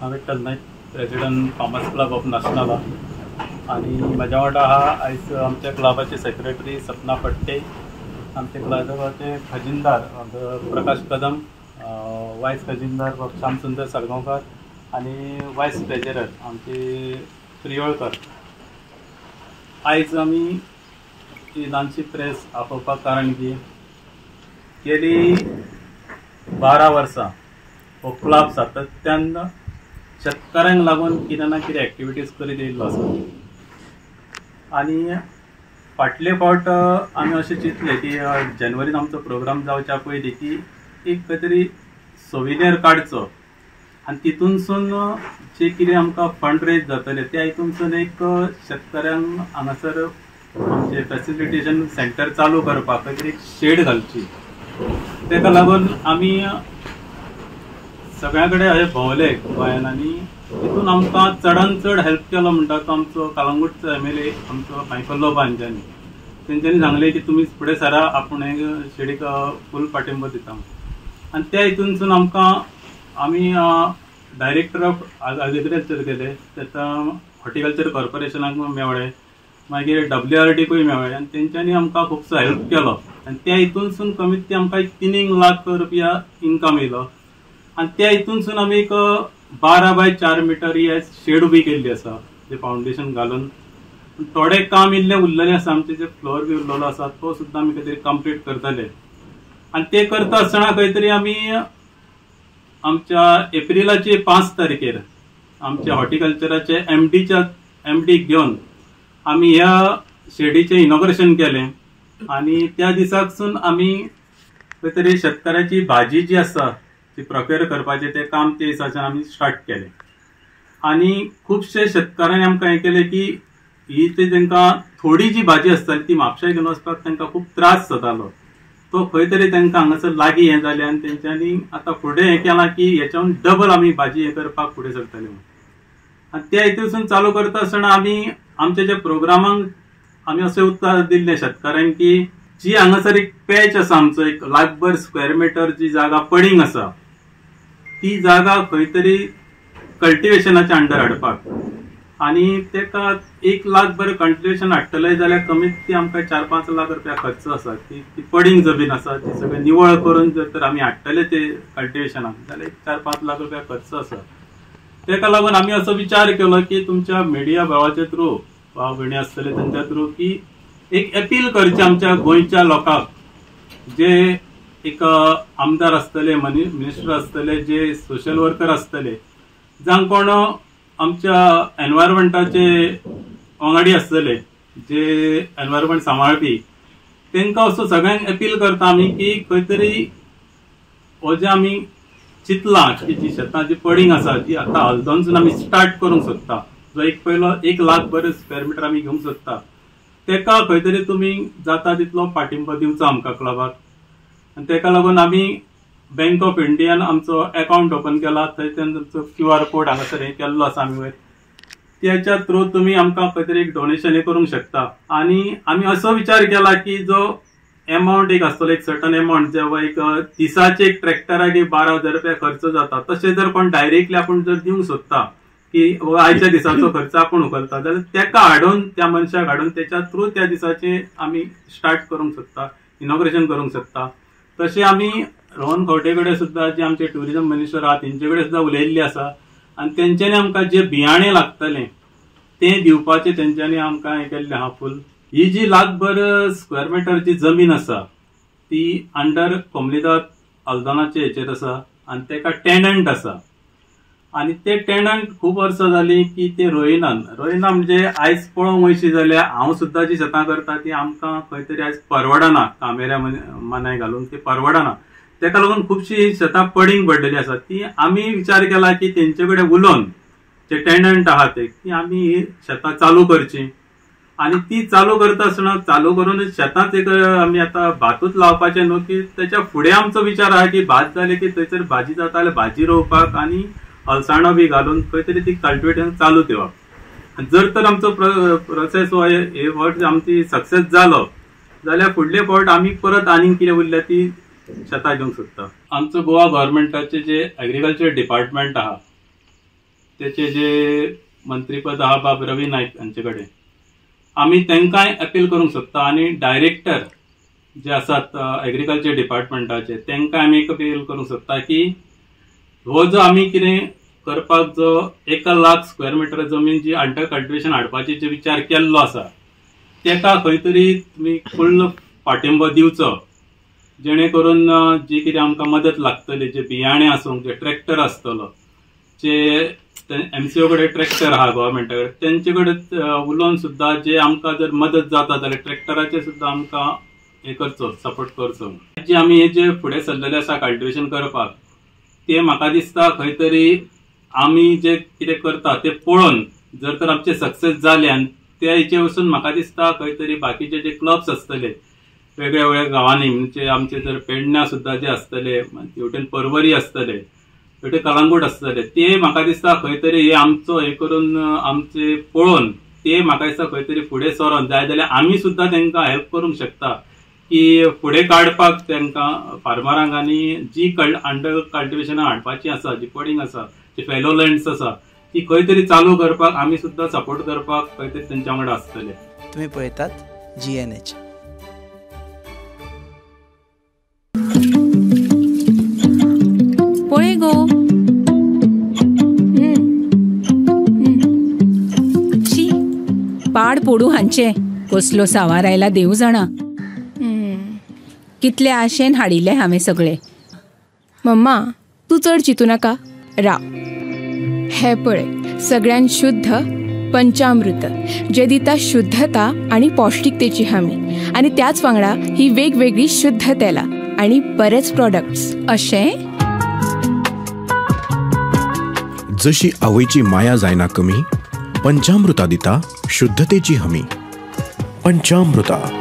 हांव विठ्ठल नायक, president farmers club of नाशनाला आणि माझ्या वांगडा आहा आयज आमच्या क्लबाचे सेक्रेटरी सपना फडते, आमच्या क्लबाचे खजिनदार प्रकाश कदम, वायस खजिनदार श्याम सुंदर साळगांवकर आणि वायस ट्रेजरर आमचे प्रियोळकर. आयज आमी ही ल्हानशी प्रेस आपोवपाक कारण की गेली 12 वर्सां हो क्लब सातत्यान शेतकऱ्यांक लागून कितें ना कितें एक्टिविटीज करीत येयल्लो आसा. आनी फाटले फावट आमी अशें चिंतलें की जानेवारीन आमचो प्रोग्राम जावच्या पयलीं की एक खंय तरी सोविनियर काडचो आनी तितूनसून जे कितें आमकां फंड रेज जातले त्या हितूनसून एक शेतकऱ्यांक हांगासर आमचे फॅसिलिटेशन सेंटर चालू करपाक खंय तरी एक शेड घालची. तेका लागून आमी सगळ्या कडेन अशें भोंवले गोंयान आनी तितून आमकां चडान चड हेल्प केलो म्हणटा तो आमचो कलंगूटचो MLA आमचो मायकल बांजानी. तेंच्यांनी सांगलें की तुमी फुडें सरा, आपूण हे शेडीक फूल पाठिंबो दिता. आनी त्या हितूनसून आमकां आमी डायरेक्टर ऑफ एग्रिकल्चर केले, तेका हॉर्टिकल्चर कॉर्पोरेशनाक मेवळे, मागीर WRDकूय मेवळे आनी तेंच्यांनी आमकां खुबसो हेल्प केलो. आनी त्या हितूनसून कमीत ते आमकां 3 लाख रुपया इन्कम येयलो. आनी त्या हितूनसून आमी एक 12 बाय 4 मीटर ही शेड उबी केल्ली आसा, जे फावंडेशन घालून. थोडे काम इल्ले उरलेले आसा, आमचे जे फ्लोर बी उरलेलो आसा तो सुद्दां आमी खंय तरी कंप्लीट करतले. आनी ते करता आसतना खंय तरी आमी आमच्या एप्रिलाचे 5 तारखेर आमच्या हॉर्टिकल्चराचे MD घेवन आमी ह्या शेडीचें इनॉग्रेशन केलें. आनी त्या दिसाकसून आमी खंय तरी शेतकऱ्याची भाजी जी आसा ती प्रोक्युअर करपाचें तें काम ते दिसाच्यान आमी स्टार्ट केलें. आनी खुबशे शेतकाऱ्यांनी आमकां हें केलें की ही तेंकां थोडी जी भाजी आसताली ती म्हापशां घेवन वचपाक तांकां खूब त्रास जातालो, तो खंय तरी तांकां हांगासर लागीं हें जालें. आनी तेंच्यांनी आतां फुडें हें केलां की हेच्याहून डबल आमी भाजी हें करपाक फुडें सरतले म्हणून. आनी त्या हितूनसून चालू करता आसतना आमी आमच्या ज्या प्रोग्रामांक आमी अशें उत्तर दिल्लें शेतकाऱ्यांक की जी हांगासर एक पॅच आसा आमचो 1 लाखभर स्क्वेअर मीटर जी जागा पडींग आसा ती जागा खंय तरी कल्टिवेशनाच्या अंडर हाडपाक. आनी तेका 1 लाखभर कल्टिवेशन हाडटले जाल्यार कमीत ती आमकां 4-5 लाख रुपया खर्च आसा. ती पडींग जमीन आसा ती सगळें निवळ करून जर तर आमी हाडटले ते कल्टिवेशनाक जाल्यार 4-5 लाख रुपया खर्च आसा. तेका लागून आमी असो विचार केलो की तुमच्या मिडिया भावाच्या थ्रू भाव भयणी आसतले तांच्या थ्रू की एक अपील करचें आमच्या गोंयच्या लोकांक, जे एक आमदार आसतले, मिनिस्टर आसतले, जे सोशल वर्कर आसतले, जावं कोण आमच्या एनवायरमेंटाचे वांगडी आसतले, जे एनवायरमेंट सांबाळपी, तांकां असो सगळ्यांक अपील करता आमी की खंय तरी हो जे आमी चिंतलां की जी शेतां जी पडींग आसा ती आतां हलदोनसून आमी स्टार्ट करूंक सोदता, जो एक पयलो 1 लाखभर स्क्वेअर मीटर आमी घेवंक सोदता, तेका खंय तरी तुमी जाता तितलो पाठिंबो दिवचो आमकां क्लबाक. आनी तेका लागून आमी बँक ऑफ इंडियान आमचो अकाउंट ओपन केला, थंय तुमचो QR कोड हांगासर हें केल्लो आसा आमी वयर, त्याच्या थ्रू तुमी आमकां खंय तरी एक डोनेशन हें करूंक शकता. आनी आमी असो विचार केला की जो एमावंट एक आसतलो, एक सर्टन एमावंट जेव्हा एक दिसाचे एक ट्रॅक्टराक 12,000 रुपया खर्च जाता, तशें जर कोण डायरेक्टली आपूण जर दिवंक सोदता की आयच्या दिसाचो खर्च आपूण उखलता जाल्यार तेका हाडून, त्या मनशाक हाडून त्याच्या थ्रू त्या दिसाचे आमी स्टार्ट करूंक सोदता, इनॉग्रेशन करूंक सोदता. तशें आमी रोहन खंवटे कडेन सुद्दां जे आमचे ट्युरिजम मिनिस्टर आहा तेंचे कडेन सुद्दां उलयल्ली आसा. आनी तेंच्यांनी आमकां जे बियाणें लागतलें तें दिवपाचें तेंच्यांनी आमकां हें केल्लें आहा फूल. ही जी लाखभर स्क्वेअर मीटरची जमीन आसा ती अंडर कोमलीदाद हलदोनाचे हेचेर आसा आनी तेका टेनंट आसा. आनी ते टेनंट खूब वर्सां जालीं की ते रोयना म्हणजे आयज पळोवंक वयशी जाल्यार हांव सुद्दां जी शेतां करता ती आमकां खंय तरी आयज परवडना, कामेऱ्या मानाय घालून ती परवडना. तेका लागून खुबशीं शेतां पडींग पडलेली आसा. ती आमी विचार केला की तेंचे कडेन उलोवन जे टेनंट आहा ते की आमी ही शेतां चालू करची. आनी ती चालू करता आसतना चालू करून शेतांत एक आमी आतां भातूच लावपाचें न्हू, की तेच्या फुडें आमचो विचार आहा की भात जालें की थंयसर भाजी जाता जाल्यार भाजी रोवपाक आनी अळसाणो बी घालून खंय तरी ती कल्टिवेशन चालू ठेवप. जर तर आमचो प्रोसेस हो हे फावट आमची सक्सेस जालो जाल्यार फुडले फावट आमी परत आनीक कितें उरल्या ती शेतां घेवंक सोदता. आमचो गोवा गव्हर्मेंटाचे जे एग्रीकल्चर डिपार्टमेंट आहा त्याचे जे मंत्रीपद आहा बाब रवी नाईक हांचे कडेन आमी तांकांय अपील करूंक सोदता आणि डायरेक्टर जे आसात एग्रीकल्चर डिपार्टमेंटाचे तांकां आमी एक अपील करूंक सोदता की हो जो आमी कितें करपाक जो 1,00,000 स्क्वेअर मिटर जमीन जी अंडर कल्टिवेशन हाडपाची जे विचार केल्लो आसा तेका खंय तरी तुमी फुल्ल पाठिंबो दिवचो, जेणे करून जी कितें आमकां मदत लागतली, जे बियाणे आसूंक, जे ट्रॅक्टर आसतलो, जे MCO कडेन ट्रॅक्टर आहा गव्हर्मेंटा कडेन तेंचे कडेन उलोवन सुद्दां जे आमकां जर मदत जाता जाल्यार ट्रॅक्टराचे सुद्दां आमकां हे करचो, सपोर्ट करचो. जे आमी हे जे फुडें सरलेले आसा कल्टिवेशन करपाक ते म्हाका दिसता खंय तरी आमी जे कितें करता ते पळोवन जर तर आमचे सक्सेस जाले आनी त्या हेचे वचून म्हाका दिसता खंय तरी बाकीचे जे क्लब्स आसतले वेगळ्या वेगळ्या गांवांनी, म्हणजे आमचे जर पेडण्या सुद्दां जे आसतले, हेवटेन पर्वरी आसतले, हेवटेन कळंगूट आसतले, ते म्हाका दिसता खंय तरी हे आमचो हे करून आमचे पळोवन ते म्हाका दिसता खंय तरी फुडें सरोन जाय जाल्यार आमी सुद्दां तांकां हेल्प करूंक शकता की फुडें काडपाक तांकां फार्मरांक आनी जी अंडर कल्टिवेशनां हाडपाची आसा, जी कोडिंग आसा, जी फेलो लँड्स आसा ती खंय तरी चालू करपाक आमी सुद्दां सपोर्ट करपाक खंय तरी तेंच्या वांगडा आसतले. तुम्ही पळयतात GNH. पळय गो शी पाड पडू हांचे कसलो सावार आयला देव जाणा. कितले आशेन हाडिल्ले हांवें सगळे. मम्मा तू चड चिंतू नाका, राव हे पळय सगळ्यात शुद्ध पंचामृत जे दिता शुद्धता आणि पौष्टिकतेची हमी, आणि त्याच वांगडा ही वेगवेगळी शुद्ध तेला आणि बरेच प्रोडक्ट्स. अशें जशी आवयची माया जायना कमी, पंचामृता दिता शुद्धतेची हमी. पंचामृता